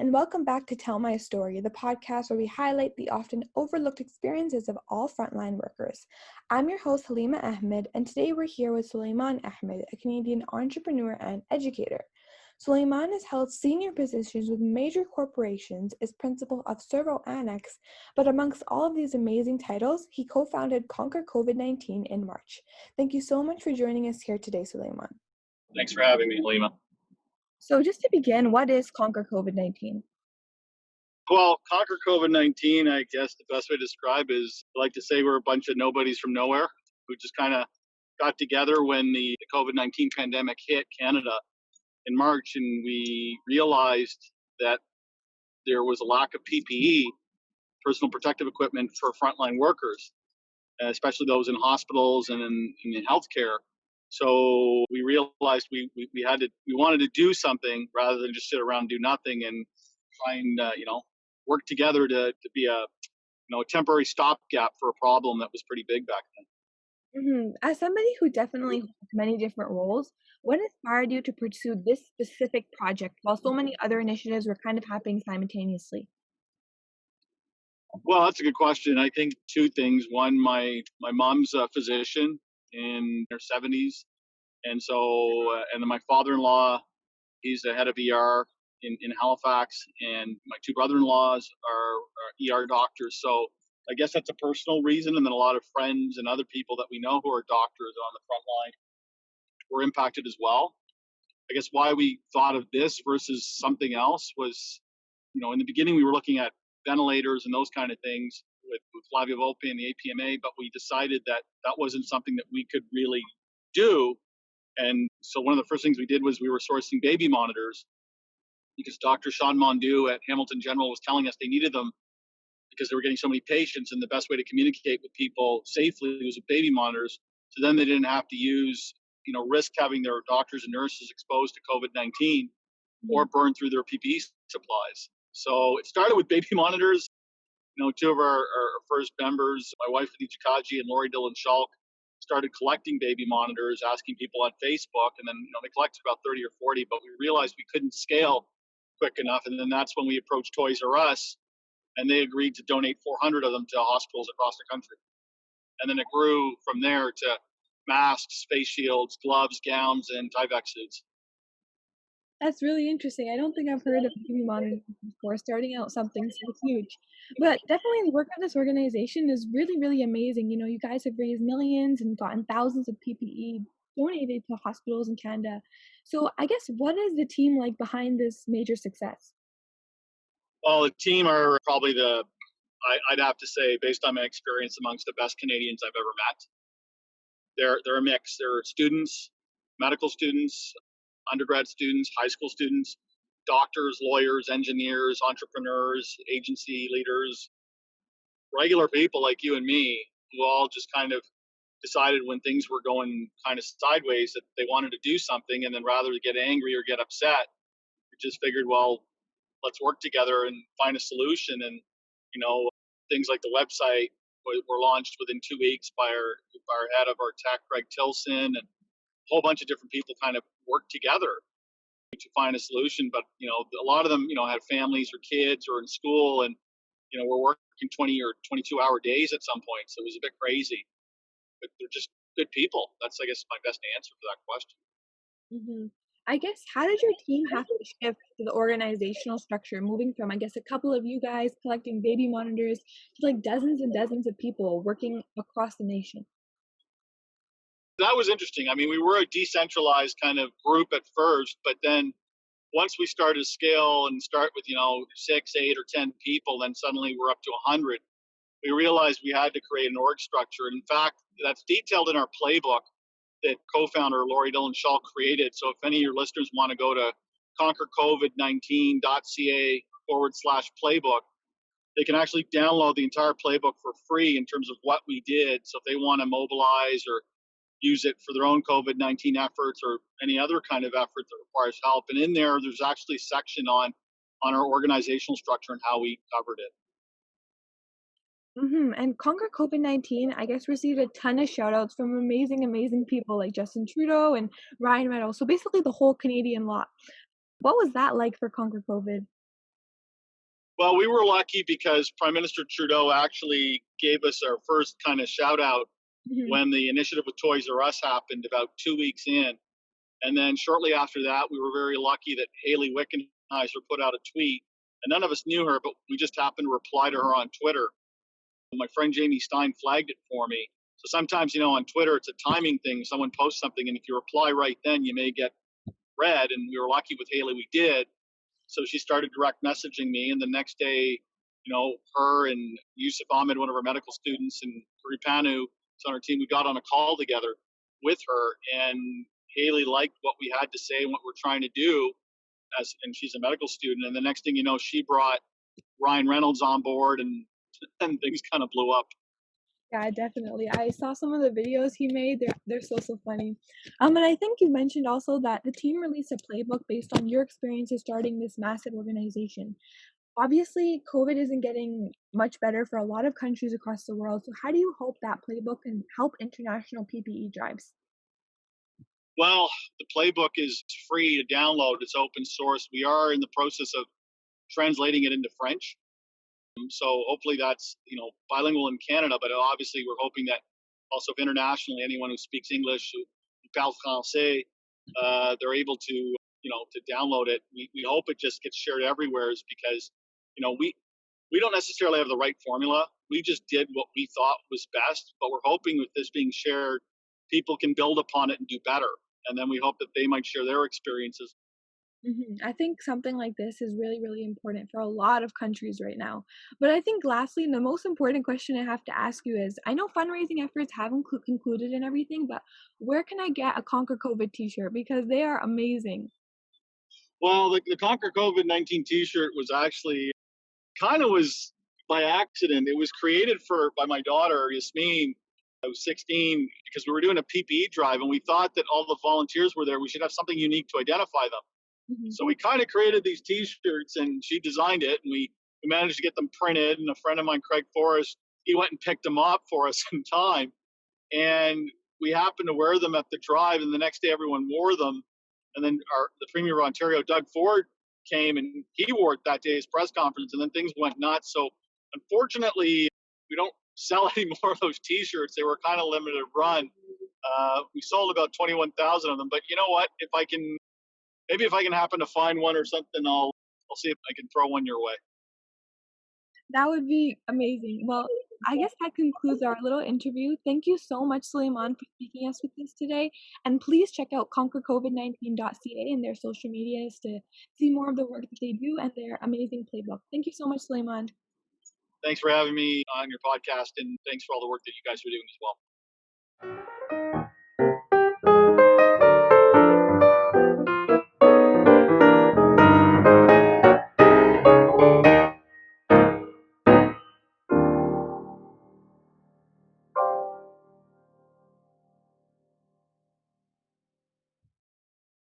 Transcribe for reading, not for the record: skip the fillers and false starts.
and welcome back to Tell My Story, the podcast where we highlight the often overlooked experiences of all frontline workers. I'm your host, Halima Ahmed, and today we're here with Sulemaan Ahmed, a Canadian entrepreneur and educator. Sulemaan has held senior positions with major corporations, is principal of Servo Annex, but amongst all of these amazing titles, he co-founded Conquer COVID-19 in March. Thank you so much for joining us here today, Sulemaan. Thanks for having me, Halima. So just to begin, what is Conquer COVID-19? Well, Conquer COVID-19, I guess the best way to describe is, I like to say we're a bunch of nobodies from nowhere who just kind of got together when the COVID-19 pandemic hit Canada in March, and we realized that there was a lack of PPE, personal protective equipment for frontline workers, especially those in hospitals and in healthcare. So we realized we wanted to do something rather than just sit around and do nothing, and try and work together to be a temporary stopgap for a problem that was pretty big back then. As somebody who definitely holds many different roles, what inspired you to pursue this specific project while so many other initiatives were kind of happening simultaneously? Well, that's a good question. I think two things. One, my mom's a physician in their 70s, and so and then my father-in-law, he's the head of ER in Halifax, and my two brother-in-laws are ER doctors. So I guess that's a personal reason, and then a lot of friends and other people that we know who are doctors on the front line were impacted as well. I guess why we thought of this versus something else was, in the beginning we were looking at ventilators and those kind of things with Flavia Volpe and the APMA, but we decided that wasn't something that we could really do. And so one of the first things we did was we were sourcing baby monitors, because Dr. Sean Mondu at Hamilton General was telling us they needed them because they were getting so many patients, and the best way to communicate with people safely was with baby monitors. So then they didn't have to risk having their doctors and nurses exposed to COVID-19 or burn through their PPE supplies. So it started with baby monitors. Two of our first members, my wife Khadija Kaji and Lori Dillon Shulk, started collecting baby monitors, asking people on Facebook, and then they collected about 30 or 40, but we realized we couldn't scale quick enough, and then that's when we approached Toys R Us, and they agreed to donate 400 of them to hospitals across the country. And then it grew from there to masks, face shields, gloves, gowns, and Tyvek suits. That's really interesting. I don't think I've heard of baby monitors before, starting out something so huge. But definitely the work of this organization is really, really amazing. You guys have raised millions and gotten thousands of PPE donated to hospitals in Canada. So I guess, what is the team like behind this major success? Well, the team are probably I'd have to say, based on my experience, amongst the best Canadians I've ever met. They're a mix. They're students, medical students, undergrad students, high school students, doctors, lawyers, engineers, entrepreneurs, agency leaders, regular people like you and me, who all just kind of decided when things were going kind of sideways that they wanted to do something, and then rather than get angry or get upset, we just figured, well, let's work together and find a solution. And things like the website were launched within 2 weeks by our head of our tech, Greg Tilson, and a whole bunch of different people kind of worked together to find a solution. But a lot of them had families or kids or in school, and we're working 20 or 22-hour days at some point, so it was a bit crazy. But they're just good people. That's, I guess, my best answer for that question. I guess, how did your team have to shift to the organizational structure, moving from, I guess, a couple of you guys collecting baby monitors to like dozens and dozens of people working across the nation? That was interesting. I mean, we were a decentralized kind of group at first, but then once we started to scale and start with 6, 8, or 10 people, then suddenly we're up to 100. We realized we had to create an org structure. And in fact, that's detailed in our playbook that co-founder Lori Dillon Shulk created. So if any of your listeners want to go to conquercovid19.ca/playbook, they can actually download the entire playbook for free in terms of what we did. So if they want to mobilize or use it for their own COVID-19 efforts or any other kind of effort that requires help. And in there's actually a section on our organizational structure and how we covered it. And Conquer COVID-19, I guess, received a ton of shout-outs from amazing people like Justin Trudeau and Ryan Meadows. So basically the whole Canadian lot. What was that like for Conquer COVID? Well, we were lucky because Prime Minister Trudeau actually gave us our first kind of shout out Mhm. when the initiative with Toys R Us happened about 2 weeks in. And then shortly after that, we were very lucky that Haley Wickenheiser put out a tweet. And none of us knew her, but we just happened to reply to her on Twitter. And my friend Jamie Stein flagged it for me. So sometimes, on Twitter, it's a timing thing. Someone posts something, and if you reply right then, you may get read. And we were lucky with Haley, we did. So she started direct messaging me, and the next day, her and Yusuf Ahmed, one of our medical students, and Ripanu, who's on our team, we got on a call together with her, and Haley liked what we had to say and what we're trying to do, and she's a medical student. And the next thing you know, she brought Ryan Reynolds on board, and things kind of blew up. Yeah, definitely. I saw some of the videos he made. They're so funny. And I think you mentioned also that the team released a playbook based on your experiences starting this massive organization. Obviously, COVID isn't getting much better for a lot of countries across the world. So how do you hope that playbook can help international PPE drives? Well, the playbook is free to download. It's open source. We are in the process of translating it into French. So hopefully that's bilingual in Canada, but obviously we're hoping that also internationally, anyone who speaks English, who parle français, they're able to to download it. We hope it just gets shared everywhere, is because we don't necessarily have the right formula. We just did what we thought was best, but we're hoping with this being shared, people can build upon it and do better. And then we hope that they might share their experiences. I think something like this is really, really important for a lot of countries right now. But I think lastly, the most important question I have to ask you is, I know fundraising efforts haven't concluded and everything, but where can I get a Conquer COVID t-shirt? Because they are amazing. Well, the Conquer COVID-19 T-shirt was actually kind of was by accident. It was created by my daughter Yasmin. I was 16 because we were doing a PPE drive, and we thought that all the volunteers were there. We should have something unique to identify them. Mhm. So we kind of created these T-shirts, and she designed it, and we managed to get them printed. And a friend of mine, Craig Forrest, he went and picked them up for us in time, and we happened to wear them at the drive. And the next day, everyone wore them. And then the Premier of Ontario, Doug Ford, came and he wore it that day at his press conference, and then things went nuts. So unfortunately, we don't sell any more of those T-shirts. They were kind of limited run. We sold about 21,000 of them. But you know what? If I can happen to find one or something, I'll see if I can throw one your way. That would be amazing. Well, I guess that concludes our little interview. Thank you so much, Sulemaan, for speaking us with us today. And please check out conquercovid19.ca and their social medias to see more of the work that they do and their amazing playbook. Thank you so much, Sulemaan. Thanks for having me on your podcast, and thanks for all the work that you guys are doing as well.